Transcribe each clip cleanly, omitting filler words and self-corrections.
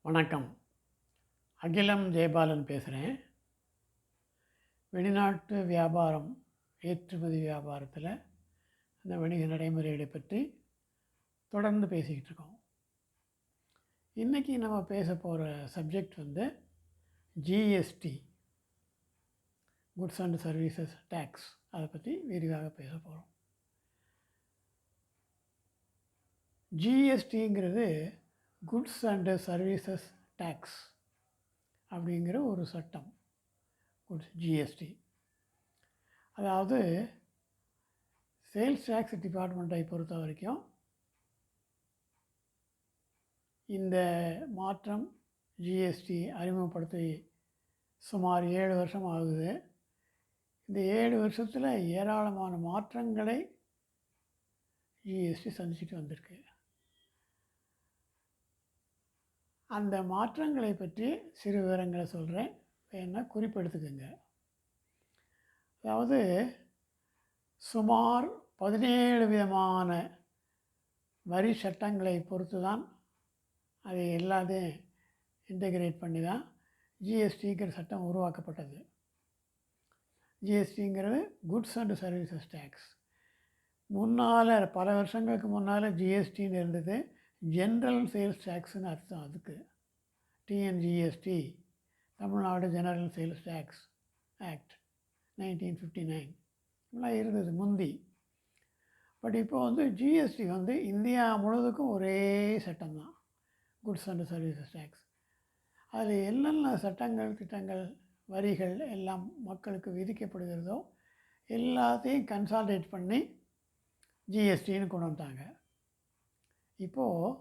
வணக்கம். அகிலம் ஜெயபாலன் பேசுகிறேன். வெளிநாட்டு வியாபாரம், ஏற்றுமதி வியாபாரத்தில் அந்த வணிக நடைமுறைகளை பற்றி தொடர்ந்து பேசிக்கிட்டு இருக்கோம். இன்றைக்கி நம்ம பேச போகிற subject GST, goods and services tax. அதை பற்றி விரிவாக பேச போகிறோம். ஜிஎஸ்டிங்கிறது குட்ஸ் அண்டு சர்வீசஸ் டேக்ஸ் அப்படிங்கிற ஒரு சட்டம். ஜிஎஸ்டி அதாவது சேல்ஸ் டேக்ஸ் டிபார்ட்மெண்ட்டை பொறுத்த வரைக்கும் இந்த மாற்றம் ஜிஎஸ்டி அறிமுகப்படுத்தி சுமார் 7 வருஷம் ஆகுது. இந்த 7 வருஷத்தில் ஏராளமான மாற்றங்களை ஜிஎஸ்டி சந்திச்சுட்டு வந்திருக்கு. அந்த மாற்றங்களை பற்றி சிறு விவரங்களை சொல்கிறேன், வேணா குறிப்பெடுத்துக்குங்க. அதாவது சுமார் 17 விதமான வரி சட்டங்களை பொறுத்து தான் அதை எல்லாத்தையும் இன்டகிரேட் பண்ணி தான் ஜிஎஸ்டிங்கிற சட்டம் உருவாக்கப்பட்டது. ஜிஎஸ்டிங்கிறது குட்ஸ் அண்ட் சர்வீசஸ் டேக்ஸ். முன்னால் பல வருஷங்களுக்கு முன்னால் ஜிஎஸ்டின்னு இருந்தது, ஜென்ரல் சேல்ஸ் டேக்ஸ்னு அர்த்தம். அதுக்கு TNGST, Tamil Nadu general sales tax act 1959 இப்படிலாம் இருந்தது முந்தி. பட் இப்போ ஜிஎஸ்டி இந்தியா முழுவதுக்கும் ஒரே சட்டம் தான், குட்ஸ் அண்ட் சர்வீசஸ் டேக்ஸ். அதில் என்னென்ன சட்டங்கள், திட்டங்கள், வரிகள் எல்லாம் மக்களுக்கு விதிக்கப்படுகிறதோ எல்லாத்தையும் கன்சால்டேட் பண்ணி ஜிஎஸ்டின்னு கொண்டு வந்துட்டாங்க. இப்போது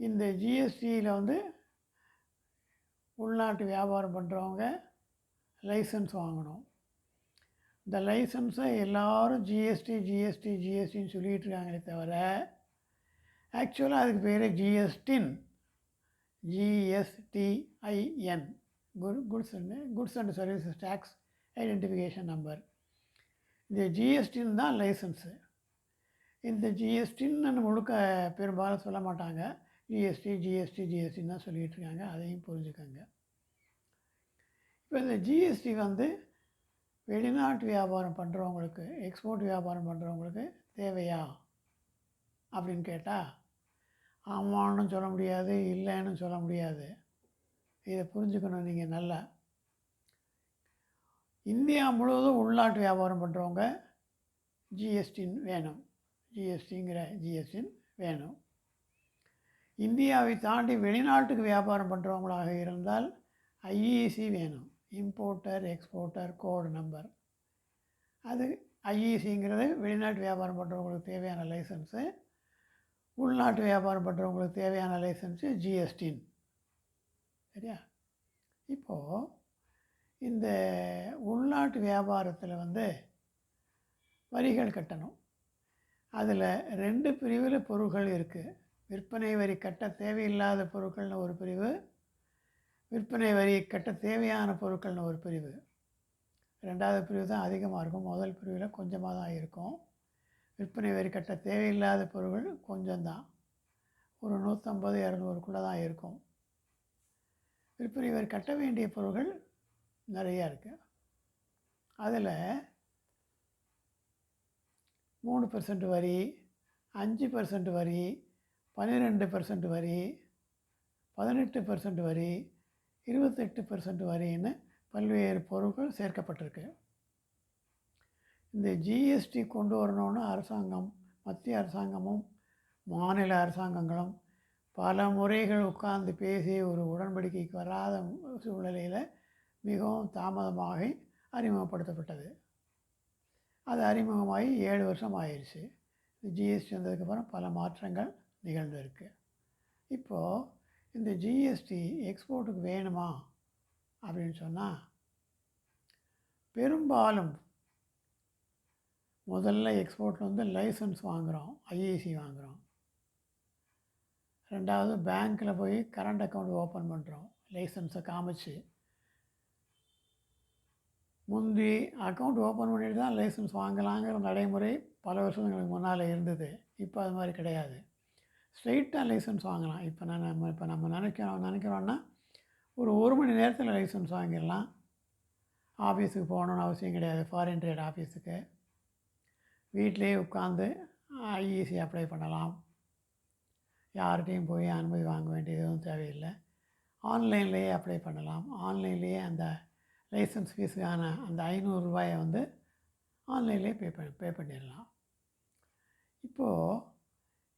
இந்த ஜிஎஸ்டியில் உள்நாட்டு வியாபாரம் பண்ணுறவங்க லைசன்ஸ் வாங்கணும். இந்த லைசன்ஸை எல்லோரும் ஜிஎஸ்டி ஜிஎஸ்டி ஜிஎஸ்டின்னு சொல்லிகிட்டு இருக்காங்களே தவிர ஆக்சுவலாக அதுக்கு பேர் GSTIN, GSTIN, goods and services tax identification number. இந்த ஜிஎஸ்டின் தான் லைசன்ஸு. இந்த ஜிஎஸ்டின்னு முழுக்க பெரும்பாலும் சொல்ல மாட்டாங்க, ஜிஎஸ்டி ஜிஎஸ்டி ஜிஎஸ்டின்னு தான் சொல்லிகிட்டு இருக்காங்க. அதையும் புரிஞ்சுக்கோங்க. இப்போ இந்த ஜிஎஸ்டி வெளிநாட்டு வியாபாரம் பண்ணுறவங்களுக்கு, எக்ஸ்போர்ட் வியாபாரம் பண்ணுறவங்களுக்கு தேவையா அப்படின்னு கேட்டால் ஆமான்னு சொல்ல முடியாது, இல்லைன்னு சொல்ல முடியாது. இதை புரிஞ்சுக்கணும் நீங்கள் நல்லா. இந்தியா முழுவதும் உள்நாட்டு வியாபாரம் பண்ணுறவங்க ஜிஎஸ்டின் வேணும், ஜிஎஸ்டிங்கிற ஜிஎஸ்டின் வேணும். இந்தியாவை தாண்டி வெளிநாட்டுக்கு வியாபாரம் பண்ணுறவங்களாக இருந்தால் ஐஇசி வேணும், இம்போர்ட்டர் எக்ஸ்போர்ட்டர் கோடு நம்பர். அது ஐஇசிங்கிறது வெளிநாட்டு வியாபாரம் பண்ணுறவங்களுக்கு தேவையான லைசன்ஸு, உள்நாட்டு வியாபாரம் பண்ணுறவங்களுக்கு தேவையான லைசன்ஸு ஜிஎஸ்டின். சரியா? இப்போது இந்த உள்நாட்டு வியாபாரத்தில் வரிகள் கட்டணும். அதில் 2 பிரிவில் பொருட்கள் இருக்குது. விற்பனை வரி கட்ட தேவையில்லாத பொருட்கள்னு ஒரு பிரிவு, விற்பனை வரி கட்ட தேவையான பொருட்கள்னு ஒரு பிரிவு. 2வது பிரிவு தான் அதிகமாக இருக்கும், முதல் பிரிவில் கொஞ்சமாக தான் இருக்கும். விற்பனை வரி கட்ட தேவையில்லாத பொருட்கள் கொஞ்சம்தான், ஒரு 150-200க்குள்ளே தான் இருக்கும். விற்பனை வரி கட்ட வேண்டிய பொருட்கள் நிறையா இருக்குது. அதில் 3% வரி, 5% வரி, 12% வரி, 18% வரி, 28% வரின்னு பல்வேறு பொருட்கள் சேர்க்கப்பட்டிருக்கு. இந்த ஜிஎஸ்டி கொண்டு வரணும்னு அரசாங்கம், மத்திய அரசாங்கமும் மாநில அரசாங்கங்களும் பல முறைகள் உட்கார்ந்து பேசி ஒரு உடன்படிக்கைக்கு வராத சூழ்நிலையில் மிகவும் தாமதமாக அறிமுகப்படுத்தப்பட்டது. அது அறிமுகமாகி 7 வருஷம் ஆயிடுச்சு. ஜிஎஸ்டி வந்ததுக்கப்புறம் பல மாற்றங்கள் நிகழ்ந்திருக்கு. இப்போது இந்த ஜிஎஸ்டி எக்ஸ்போர்ட்டுக்கு வேணுமா அப்படின்னு சொன்னால், பெரும்பாலும் முதல்ல எக்ஸ்போர்ட்டில் லைசன்ஸ் வாங்குகிறோம், ஐஇசி வாங்குகிறோம். 2வது பேங்க்கில் போய் கரண்ட் அக்கௌண்ட் ஓப்பன் பண்ணுறோம், லைசன்ஸை காமிச்சு. முந்தி அக்கௌண்ட் ஓப்பன் பண்ணிட்டு தான் லைசன்ஸ் வாங்கலாங்கிற நடைமுறை பல வருஷங்களுக்கு முன்னால் இருந்தது. இப்போ அது மாதிரி கிடையாது. ஸ்ட்ரெயிட்டாக லைசன்ஸ் வாங்கலாம். இப்போ நம்ம நினைக்கிறோன்னா ஒரு மணி நேரத்தில் லைசன்ஸ் வாங்கிடலாம். ஆஃபீஸுக்கு போகணுன்னு அவசியம் கிடையாது. ஃபாரின் ட்ரேட் ஆஃபீஸுக்கு வீட்டிலேயே உட்காந்து ஐஇசி அப்ளை பண்ணலாம். யார்கிட்டையும் போய் அனுமதி வாங்க வேண்டியது எதுவும் தேவையில்லை. ஆன்லைன்லேயே அப்ளை பண்ணலாம். ஆன்லைன்லேயே அந்த லைசன்ஸ் ஃபீஸுக்கான அந்த ரூ. 500 ஆன்லைன்லேயே பே பண்ணிடலாம். இப்போது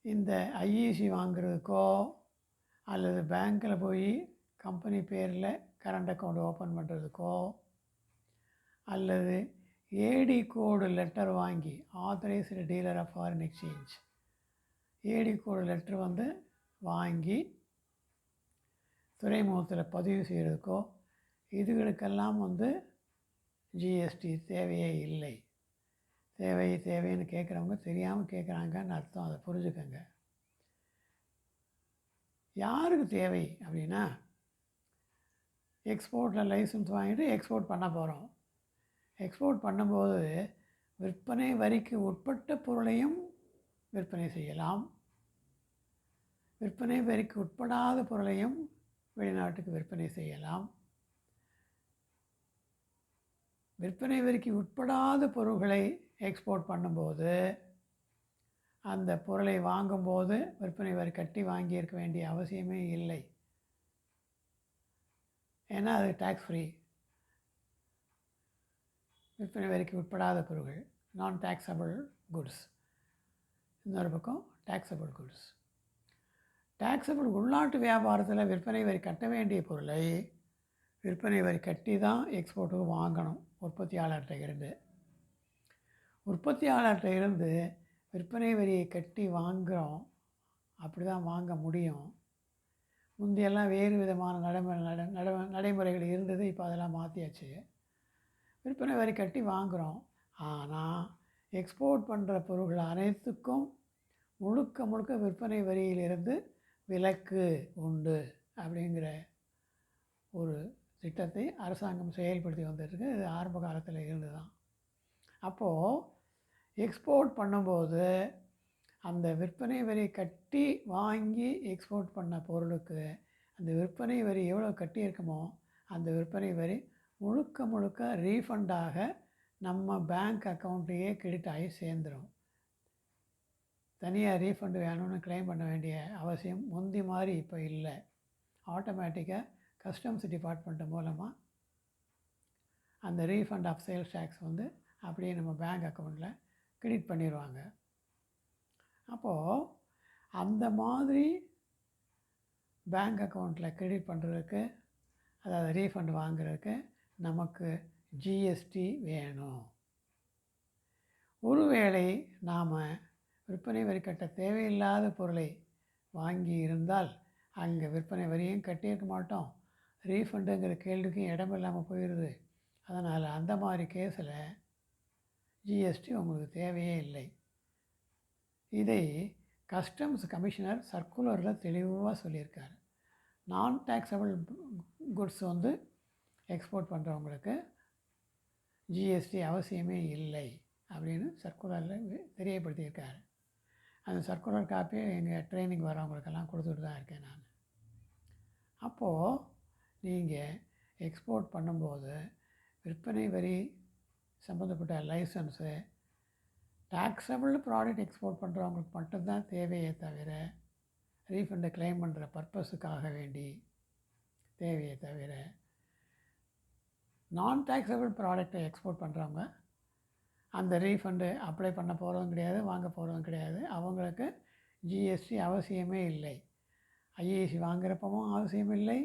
இந்த ஐஇசி வாங்குறதுக்கோ அல்லது பேங்க்கில் போய் கம்பெனி பேரில் கரண்ட் அக்கௌண்ட் ஓப்பன் பண்ணுறதுக்கோ அல்லது ஏடி கோடு லெட்டர் வாங்கி authorised dealer of foreign exchange AD code letter வாங்கி துறைமுகத்தில் பதிவு செய்கிறதுக்கோ இதுகளுக்கெல்லாம் ஜிஎஸ்டி தேவையே இல்லை. தேவைன்னு கேட்குறவங்க தெரியாமல் கேட்குறாங்கன்னு அர்த்தம். அதை புரிஞ்சுக்கங்க. யாருக்கு தேவை அப்படின்னா, எக்ஸ்போர்ட்டில் லைசன்ஸ் வாங்கிட்டு எக்ஸ்போர்ட் பண்ண போகிறோம். எக்ஸ்போர்ட் பண்ணும்போது விற்பனை வரிக்கு உட்பட்ட பொருளையும் விற்பனை செய்யலாம். விற்பனை வரிக்கு உட்படாத பொருளையும் வெளிநாட்டுக்கு விற்பனை செய்யலாம். விற்பனை வரிக்கு உட்படாத பொருட்களை எக்ஸ்போர்ட் பண்ணும்போது அந்த பொருளை வாங்கும்போது விற்பனை வரி கட்டி வாங்கியிருக்க வேண்டிய அவசியமே இல்லை. ஏன்னா அது டேக்ஸ் ஃப்ரீ. விற்பனை வரிக்கு உட்படாத பொருட்கள் நான் டேக்ஸபிள் குட்ஸ். இன்னொரு பக்கம் டேக்ஸபிள் குட்ஸ். டேக்ஸபிள் உள்நாட்டு வியாபாரத்தில் விற்பனை வரி கட்ட வேண்டிய பொருளை விற்பனை வரி கட்டி தான் எக்ஸ்போர்ட்டுக்கு வாங்கணும். உற்பத்தியாளர்கிட்ட இருந்து விற்பனை வரியை கட்டி வாங்குகிறோம். அப்படி தான் வாங்க முடியும். முந்தையெல்லாம் வேறு விதமான நடைமுறைகள் இருந்தது. இப்போ அதெல்லாம் மாற்றியாச்சு. விற்பனை வரி கட்டி வாங்குகிறோம். ஆனால் எக்ஸ்போர்ட் பண்ணுற பொருட்கள் அனைத்துக்கும் முழுக்க விற்பனை வரியிலிருந்து விலக்கு உண்டு அப்படிங்கிற ஒரு திட்டத்தை அரசாங்கம் செயல்படுத்தி வந்துட்டுருக்கு. இது ஆரம்ப காலத்தில் இருந்து தான். அப்போது எக்ஸ்போர்ட் பண்ணும்போது அந்த விற்பனை வரி கட்டி வாங்கி எக்ஸ்போர்ட் பண்ண பொருளுக்கு அந்த விற்பனை வரி எவ்வளோ கட்டியிருக்குமோ அந்த விற்பனை வரி முழுக்க ரீஃபண்டாக நம்ம பேங்க் அக்கௌண்ட்லேயே கிரெடிட் ஆகி சேர்ந்துடும். தனியாக ரீஃபண்டு வேணும்னு கிளைம் பண்ண வேண்டிய அவசியம் முந்தி மாதிரி இப்போ இல்லை. ஆட்டோமேட்டிக்காக கஸ்டம்ஸ் டிபார்ட்மெண்ட்டு மூலமாக அந்த ரீஃபண்ட் ஆஃப் சேல்ஸ் டேக்ஸ் அப்படியே நம்ம பேங்க் அக்கௌண்ட்டில் கிரெடிட் பண்ணிடுவாங்க. அப்போது அந்த மாதிரி பேங்க் அக்கௌண்ட்டில் கிரெடிட் பண்ணுறதுக்கு, அதாவது ரீஃபண்ட் வாங்குறதுக்கு நமக்கு ஜிஎஸ்டி வேணும். ஒருவேளை நாம் விற்பனை வரி கட்ட தேவையில்லாத பொருளை வாங்கி இருந்தால் அங்கே விற்பனை வரியும் கட்டியிருக்க மாட்டோம். ரீஃபண்டுங்கிற கேள்விக்கும் இடமில்லாமல் போயிடுது. அதனால் அந்த மாதிரி கேஸில் ஜிஎஸ்டி உங்களுக்கு தேவையே இல்லை. இதை கஸ்டம்ஸ் கமிஷனர் சர்க்குலரில் தெளிவாக சொல்லியிருக்கார். நான் டேக்ஸபிள் குட்ஸ் எக்ஸ்போர்ட் பண்ணுறவங்களுக்கு ஜிஎஸ்டி அவசியமே இல்லை அப்படின்னு சர்க்குலரில் தெரியப்படுத்தியிருக்கார். அந்த சர்க்குலர் காப்பியை எங்கள் ட்ரைனிங் வரவங்களுக்கெல்லாம் கொடுத்துட்டு தான் இருக்கேன் நான். அப்போது நீங்கள் எக்ஸ்போர்ட் பண்ணும்போது விற்பனை வரி சம்மந்தப்பட்ட லைசன்ஸு டேக்ஸபிள் ப்ராடக்ட் எக்ஸ்போர்ட் பண்ணுறவங்களுக்கு மட்டும்தான் தேவையே தவிர ரீஃபண்டை கிளைம் பண்ணுற பர்பஸுக்காக வேண்டி தேவையே தவிர நான் டேக்ஸபிள் ப்ராடக்டை எக்ஸ்போர்ட் பண்ணுறவங்க அந்த ரீஃபண்டு அப்ளை பண்ண போகிறதும் கிடையாது, வாங்க போகிறதும் கிடையாது. அவங்களுக்கு ஜிஎஸ்டி அவசியமே இல்லை. ஐஏசி வாங்குறப்பவும் அவசியம் இல்லை.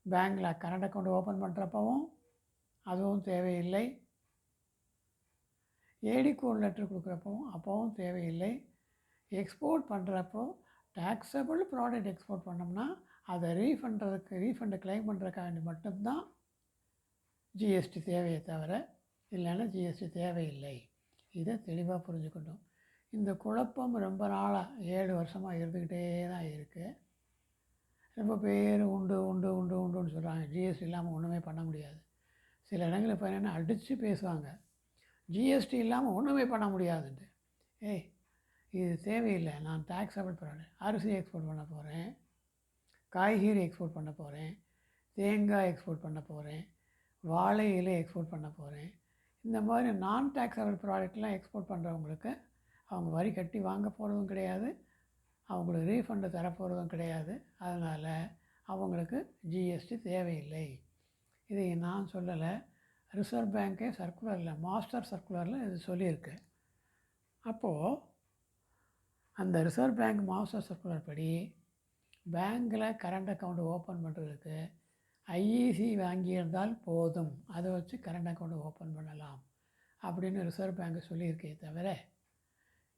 பேங்க்கில் கரண்ட் அக்கௌண்ட் ஓப்பன் பண்ணுறப்பவும் அதுவும் தேவையில்லை. ஏடி கோட் லெட்டர் கொடுக்குறப்பவும் அப்போவும் தேவையில்லை. எக்ஸ்போர்ட் பண்ணுறப்போ டேக்ஸபிள் ப்ராடக்ட் எக்ஸ்போர்ட் பண்ணோம்னா அதை ரீஃபண்டை கிளைம் பண்ணுறதுக்காக மட்டும்தான் ஜிஎஸ்டி தேவையை தவிர இல்லைன்னா ஜிஎஸ்டி தேவையில்லை. இதை தெளிவாக புரிஞ்சுக்கணும். இந்த குழப்பம் ரொம்ப நாளாக 7 வருஷமாக இருந்துக்கிட்டே தான் இருக்குது. ரொம்ப பேர் உண்டுன்னு சொல்கிறாங்க. ஜிஎஸ்டி இல்லாமல் ஒன்றுமே பண்ண முடியாது. சில இடங்களில் இப்போ என்னென்னா அடித்து பேசுவாங்க, ஜிஎஸ்டி இல்லாமல் ஒன்றுமே பண்ண முடியாதுன்ட்டு. இது தேவையில்லை, நான் டேக்ஸபிள் ப்ராடக்ட் அரிசி எக்ஸ்போர்ட் பண்ண போகிறேன், காய்கறி எக்ஸ்போர்ட் பண்ண போகிறேன், தேங்காய் எக்ஸ்போர்ட் பண்ண போகிறேன், வாழை இலை எக்ஸ்போர்ட் பண்ண போகிறேன். இந்த மாதிரி நான் டேக்ஸபிள் ப்ராடக்ட்லாம் எக்ஸ்போர்ட் பண்ணுறவங்களுக்கு அவங்க வரி கட்டி வாங்க போகிறதும் கிடையாது, அவங்களுக்கு ரீஃபண்டு தரப்போகிறதும் கிடையாது. அதனால் அவங்களுக்கு ஜிஎஸ்டி தேவையில்லை. இதை நான் சொல்லலை, ரிசர்வ் பேங்க்கே சர்க்குலரில் மாஸ்டர் சர்க்குலரில் இது சொல்லியிருக்கு. அப்போது அந்த ரிசர்வ் பேங்க் மாஸ்டர் சர்க்குலர் படி பேங்க்கில் கரண்ட் அக்கௌண்ட் ஓப்பன் பண்ணுறதுக்கு ஐஇசி வாங்கியிருந்தால் போதும், அதை வச்சு கரண்ட் அக்கௌண்ட் ஓப்பன் பண்ணலாம் அப்படின்னு ரிசர்வ் பேங்க் சொல்லியிருக்கே தவிர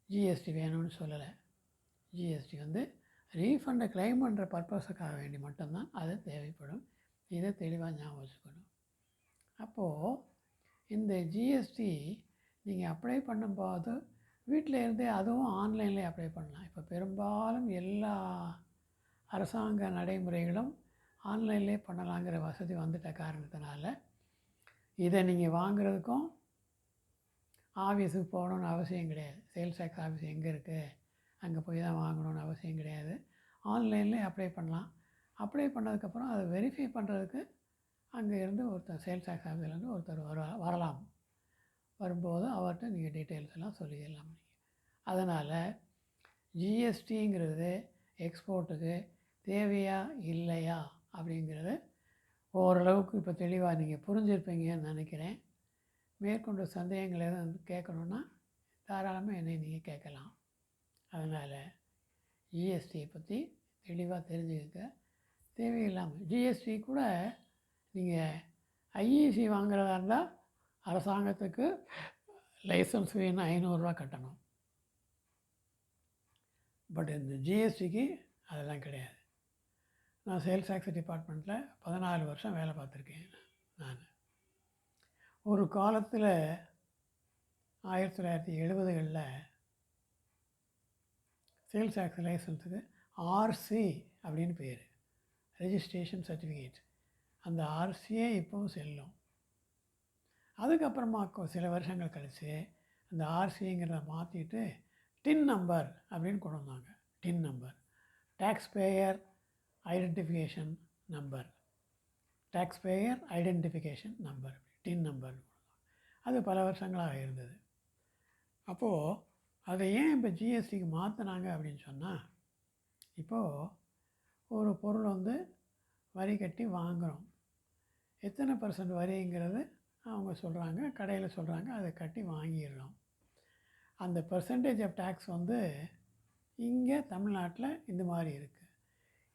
ஜிஎஸ்டி வேணும்னு சொல்லலை. ஜிஎஸ்டி ரீஃபண்டை கிளைம் பண்ணுற பர்பஸுக்காக வேண்டி மட்டும்தான் அது தேவைப்படும். இதை தெளிவாக ஞாபகம் வச்சுக்கணும். அப்போது இந்த ஜிஎஸ்டி நீங்கள் அப்ளை பண்ணும்போது வீட்டில் இருந்தே அதுவும் ஆன்லைன்லேயே அப்ளை பண்ணலாம். இப்போ பெரும்பாலும் எல்லா அரசாங்க நடைமுறைகளும் ஆன்லைன்லேயே பண்ணலாங்கிற வசதி வந்துட்ட காரணத்தினால இதை நீங்கள் வாங்குறதுக்கும் ஆஃபீஸுக்கு போகணுன்னு அவசியம் கிடையாது. சேல்ஸ் டேக்ஸ் ஆஃபீஸ் எங்கே இருக்குது அங்கே போய் தான் வாங்கணுன்னு அவசியம் கிடையாது. ஆன்லைன்லேயே அப்ளை பண்ணலாம். அப்ளை பண்ணதுக்கப்புறம் அதை வெரிஃபை பண்ணுறதுக்கு அங்கே இருந்து ஒருத்தர் சேல்ஸ் டேக்ஸ் ஆஃபீஸ்லேருந்து ஒருத்தர் வரலாம். வரும்போது அவர்கிட்ட நீங்கள் டீட்டெயில்ஸ் எல்லாம் சொல்லிடலாம். அதனால் ஜிஎஸ்டிங்கிறது எக்ஸ்போர்ட்டுக்கு தேவையா இல்லையா அப்படிங்கிறது ஓரளவுக்கு இப்போ தெளிவாக நீங்கள் புரிஞ்சிருப்பீங்கன்னு நினைக்கிறேன். மேற்கொண்டு சந்தேகங்கள் எதுவும் கேட்கணுன்னா தாராளமாக என்னை நீங்கள் கேட்கலாம். அதனால் ஜிஎஸ்டியை பற்றி தெளிவாக தெரிஞ்சுக்க தேவையில்லாமல் ஜிஎஸ்டி கூட நீங்கள் ஐஇசி வாங்குறதா இருந்தால் அரசாங்கத்துக்கு லைசன்ஸ் வேணும், 500 ரூபா கட்டணும். பட் இந்த ஜிஎஸ்டிக்கு அதெல்லாம் கிடையாது. நான் சேல்ஸ் டேக்ஸ் டிபார்ட்மெண்ட்டில் 14 வருஷம் வேலை பார்த்துருக்கேன். நான் ஒரு காலத்தில் 1970களில் சேல்ஸ் டேக்ஸ் லைசன்ஸுக்கு ஆர்சி அப்படின்னு பேர், ரெஜிஸ்ட்ரேஷன் சர்டிஃபிகேட். அந்த ஆர்சியே இப்போவும் செல்லும். அதுக்கப்புறமா சில வருஷங்கள் கழித்து அந்த ஆர்சிங்கிறத மாற்றிட்டு டின் நம்பர் அப்படின்னு கொண்டு வந்தாங்க. TIN number, tax payer identification number, tax payer identification number, TIN number. அது பல வருஷங்களாக இருந்தது. அப்போது அதை ஏன் இப்போ ஜிஎஸ்டிக்கு மாற்றினாங்க அப்படின்னு சொன்னால், இப்போது ஒரு பொருள் வரி கட்டி வாங்குகிறோம், எத்தனை % வரிங்கிறது அவங்க சொல்கிறாங்க, கடையில் சொல்கிறாங்க, அதை கட்டி வாங்கிடுறோம். அந்த பர்சன்டேஜ் ஆஃப் டேக்ஸ் இங்கே தமிழ்நாட்டில் இந்த மாதிரி இருக்குது.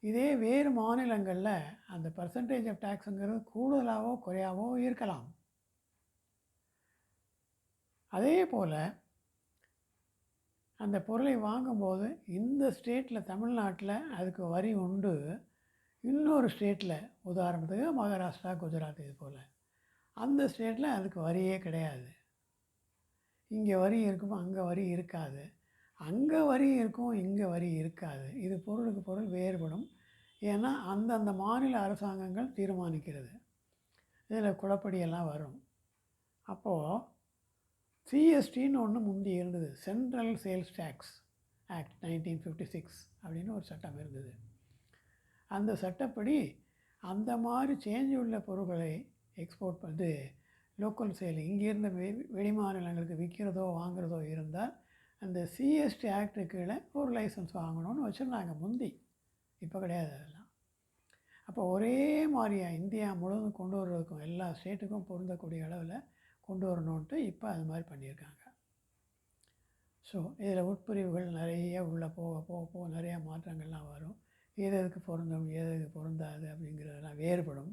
இதே வேறு மாநிலங்களில் அந்த பர்சன்டேஜ் ஆஃப் டேக்ஸுங்கிறது கூடுதலாகவோ குறையாவோ இருக்கலாம். அதே போல் அந்த பொருளை வாங்கும்போது இந்த ஸ்டேட்டில் தமிழ்நாட்டில் அதுக்கு வரி உண்டு, இன்னொரு ஸ்டேட்டில் உதாரணத்துக்கு மகாராஷ்டிரா, குஜராத் இது போல் அந்த ஸ்டேட்டில் அதுக்கு வரியே கிடையாது. இங்கே வரி இருக்கும், அங்கே வரி இருக்காது. அங்கே வரி இருக்கும், இங்கே வரி இருக்காது. இது பொருளுக்கு பொருள் வேறுபடும். ஏன்னா அந்தந்த மாநில அரசாங்கங்கள் தீர்மானிக்கிறது. இதில் குழப்படியெல்லாம் வரும். அப்போது சிஎஸ்டின்னு ஒன்று முந்தி இருந்தது, சென்ட்ரல் சேல்ஸ் டேக்ஸ் ஆக்ட் 1956 அப்படின்னு ஒரு சட்டம் இருந்தது. அந்த சட்டப்படி அந்த மாதிரி சேஞ்ச் உள்ள பொருட்களை எக்ஸ்போர்ட் பண்ணி லோக்கல் சேல் இங்கேருந்து வெளி மாநிலங்களுக்கு விற்கிறதோ வாங்குறதோ இருந்தால் அந்த சிஎஸ்டி ஆக்டு கீழே ஒரு லைசன்ஸ் வாங்கணும்னு வச்சுருந்தாங்க முந்தி. இப்போ கிடையாது அதெல்லாம். அப்போ ஒரே மாதிரியாக இந்தியா முழுவதும் கொண்டு வர்றதுக்கும் எல்லா ஸ்டேட்டுக்கும் பொருந்தக்கூடிய அளவில் கொண்டு வரணுன்ட்டு இப்போ அது மாதிரி பண்ணியிருக்காங்க. ஸோ இதில் உட்பிரிவுகள் நிறைய உள்ளே போக போக போக நிறையா மாற்றங்கள்லாம் வரும். எதுக்கு பொருந்தும் எதுக்கு பொருந்தாது அப்படிங்கிறதெல்லாம் வேறுபடும்.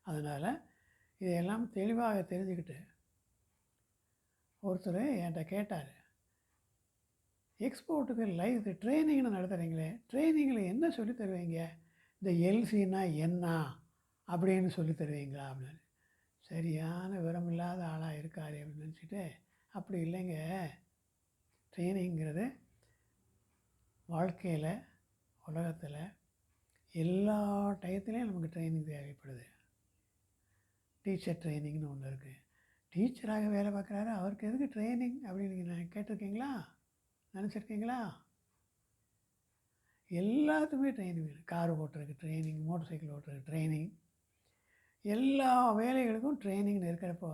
அதனால் இதையெல்லாம் தெளிவாக தெரிஞ்சுக்கிட்டு ஒருத்தர் என்கிட்ட கேட்டார், எக்ஸ்போர்ட்டுக்கு ட்ரைனிங்னு நடத்துகிறீங்களே, ட்ரைனிங்கில் என்ன சொல்லி தருவீங்க, இந்த எல்சின்னா என்ன அப்படின்னு சொல்லி தருவீங்களா அப்படின்னு. சரியான விவரமில்லாத ஆளாக இருக்காரு அப்படின்னு நினச்சிட்டு, அப்படி இல்லைங்க, ட்ரைனிங்கிறது வாழ்க்கையில் உலகத்தில் எல்லா டயத்துலேயும் நமக்கு ட்ரைனிங் தேவைப்படுது. டீச்சர் ட்ரைனிங்னு ஒன்று இருக்குது. டீச்சராக வேலை பார்க்குறாரு, அவருக்கு எதுக்கு ட்ரைனிங் அப்படின்னு நீங்கள் கேட்டிருக்கீங்களா? நினச்சிருக்கீங்களா? எல்லாத்துக்குமே ட்ரைனிங் வேணும். கார் ஓட்டுறதுக்கு ட்ரைனிங், மோட்டர் சைக்கிள் ஓட்டுறதுக்கு ட்ரைனிங், எல்லா வேலைகளுக்கும் ட்ரைனிங்னு இருக்கிறப்போ,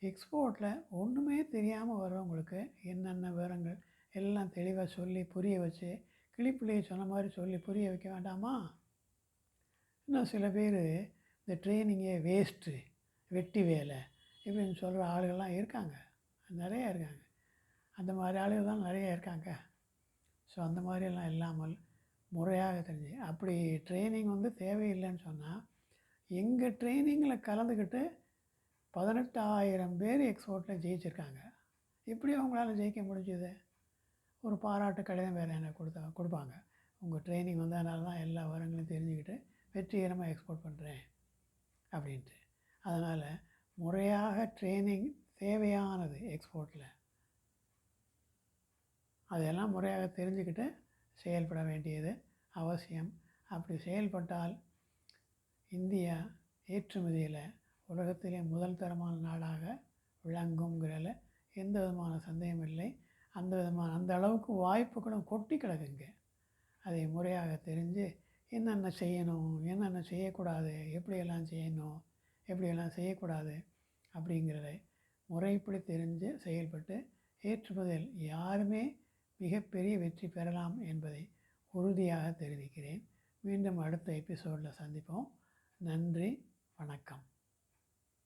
எக்ஸ்போர்ட்டில் ஒன்றுமே தெரியாமல் வர்றவங்களுக்கு என்னென்ன விவரங்கள் எல்லாம் தெளிவாக சொல்லி புரிய வச்சு, கிளிப்பிள்ளையை சொன்ன மாதிரி சொல்லி புரிய வைக்க வேண்டாமா? இன்னும் சில பேர் இந்த ட்ரைனிங்கே வேஸ்ட்டு, வெட்டி வேலை இப்படின்னு சொல்கிற ஆளுகள்லாம் இருக்காங்க, நிறையா இருக்காங்க. அந்த மாதிரி ஆளுகள் தான் நிறைய இருக்காங்க. ஸோ அந்த மாதிரியெல்லாம் இல்லாமல் முறையாக தெரிஞ்சு அப்படி ட்ரைனிங் வந்து தேவையில்லைன்னு சொன்னால், எங்கள் ட்ரைனிங்கில் கலந்துக்கிட்டு 18,000 பேர் எக்ஸ்போர்ட்டில் ஜெயிச்சிருக்காங்க. எப்படி அவங்களால ஜெயிக்க முடிஞ்சுது? ஒரு பாராட்டு கடிதம் வேறு எனக்கு கொடுப்பாங்க. உங்கள் ட்ரைனிங் வந்ததுனால தான் எல்லா விவரங்களையும் தெரிஞ்சுக்கிட்டு வெற்றிகரமாக எக்ஸ்போர்ட் பண்ணுறேன் அப்படின்ட்டு. அதனால் முறையாக ட்ரைனிங் தேவையானது எக்ஸ்போர்ட்டில். அதையெல்லாம் முறையாக தெரிஞ்சுக்கிட்டு செயல்பட வேண்டியது அவசியம். அப்படி செயல்பட்டால் இந்தியா ஏற்றுமதியில் உலகத்திலே முதல் தரமான நாடாக விளங்குங்கிறதுல எந்த விதமான சந்தேகம் இல்லை. அந்த அளவுக்கு வாய்ப்புகளும் கொட்டி கிடக்குங்க. அதை முறையாக தெரிஞ்சு என்னென்ன செய்யணும், என்னென்ன செய்யக்கூடாது, எப்படியெல்லாம் செய்யணும், எப்படியெல்லாம் செய்யக்கூடாது அப்படிங்கிறத முறைப்படி தெரிஞ்சு செயல்பட்டு ஏற்றுமதியில் யாருமே மிகப்பெரிய வெற்றி பெறலாம் என்பதை உறுதியாக தெரிவிக்கிறேன். மீண்டும் அடுத்த எபிசோடில் சந்திப்போம். நன்றி, வணக்கம்.